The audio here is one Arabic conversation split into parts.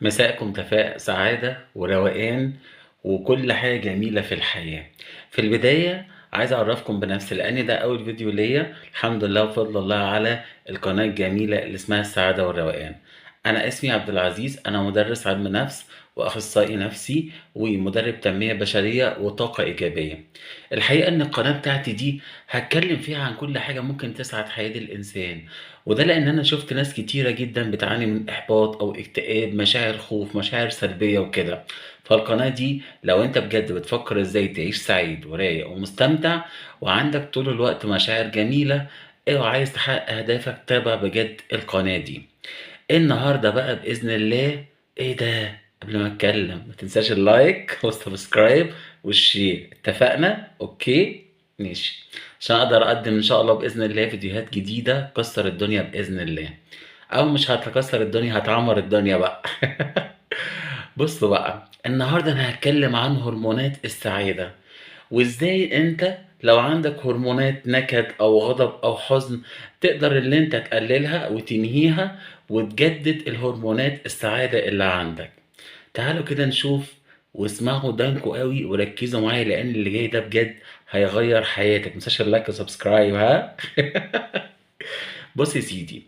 مساءكم سعادة وروقان وكل حاجة جميلة في الحياة. في البداية عايز أعرفكم بنفسي لأن ده أول فيديو ليا، الحمد لله وفضل الله على القناة الجميلة اللي اسمها السعادة والروقان. أنا اسمي عبد العزيز، أنا مدرس علم نفس وأخصائي نفسي ومدرب تنمية بشرية وطاقة إيجابية. الحقيقة إن القناة بتاعتي دي هتكلم فيها عن كل حاجة ممكن تسعد حياة الإنسان، وده لأن أنا شُفت ناس كتيرة جدًا بتعاني من إحباط أو اكتئاب، مشاعر خوف، مشاعر سلبية وكده. فالقناة دي لو أنت بجد بتفكّر إزاي تعيش سعيد ورايق ومستمتع وعندك طول الوقت مشاعر جميلة، وعايز تحقق أهدافك، تابع بجد القناة دي. النهارده بقى بإذن الله إيه ده! قبل ما أتكلم ما تنساش اللايك والسبسكرايب والشير، اتفقنا؟ أوكي؟ ماشي. عشان أقدر أقدم إن شاء الله بإذن الله فيديوهات جديدة تكسر الدنيا بإذن الله، أو مش هتكسر الدنيا هتعمر الدنيا بقى. بصوا بقى، النهارده أنا هتكلم عن هرمونات السعادة، وإزاي أنت لو عندك هرمونات نكد أو غضب أو حزن تقدر إن أنت تقللها وتنهيها وتجدد الهرمونات السعادة اللي عندك. تعالوا كده نشوف واسمعوا ودانكوا قوي وركزوا معايا لأن اللي جاي ده بجد هيغير حياتك. متنساش اللايك وسبسكرايب ها. بُص يا سيدي،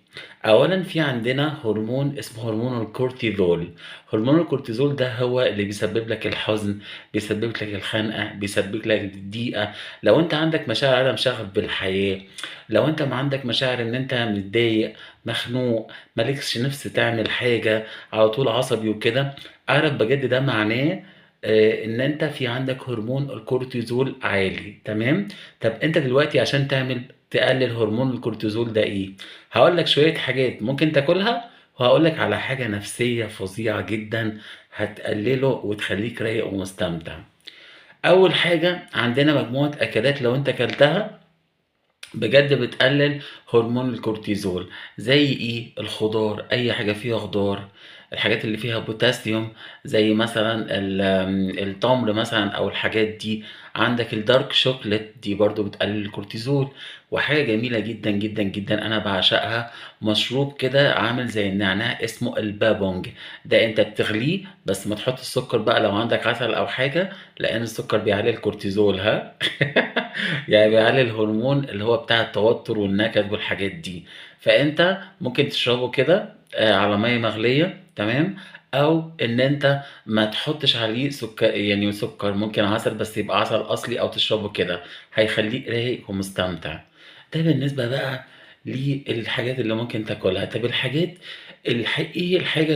أولًا في عندنا هرمون اسمه هرمون الكورتيزول. هرمون الكورتيزول ده هو اللي بيسبب لك الحزن، بيسبب لك الخنقة، بيسبب لك الضيقة. لو أنت عندك مشاعر عدم شغف بالحياة، لو أنت عندك مشاعر إن أنت متضايق، مخنوق، ما لكش نِفْس تعمل حاجة، على طول عصبي وكده، اعرف بجد ده معناه إن أنت في عندك هرمون الكورتيزول عالي، تمام؟ طَب أنت دلوقتي عشان تقلل هرمون الكورتيزول ده إيه؟ هاقول لك شوية حاجات ممكن تاكلها، وهاقول لك على حاجة نفسية فظيعة جدًا هتقلله وتخلّيك رايق ومستمتع. أول حاجة عندنا مجموعة أكلات لو أنت كلتها بجد بتقلل هرمون الكورتيزول، زي إيه؟ الخضار، أي حاجة فيها خضار، الحاجات اللي فيها بوتاسيوم زي مثلًا التمر مثلًا أو الحاجات دي، عندك الdark chocolate دي برضه بتقلل الكورتيزول، وحاجة جميلة جدًا، جدًا، جدًا أنا باعشقها، مشروب كده عامل زي النعناع اسمه البابونج، ده أنت بتغليه بس ما تحطش سكر بقى لو عندك عسل أو حاجة، لأن السكر بيعلي الكورتيزول ها. يعني بيعلي الهرمون اللي هو بتاع التوتر والنكد والحاجات دي. فأنت ممكن تشربه كده على مَيّة مغلية، تمام، أو إن أنت ما تحطش عليه يعني سكر، ممكن عسل بس يبقى عسل أصلي أو تشربه كده، هيخلّيك رايق ومستمتع. ده بالنسبة بقى للحاجات اللي ممكن تاكلها. طب الحاجات إيه الحاجة اللي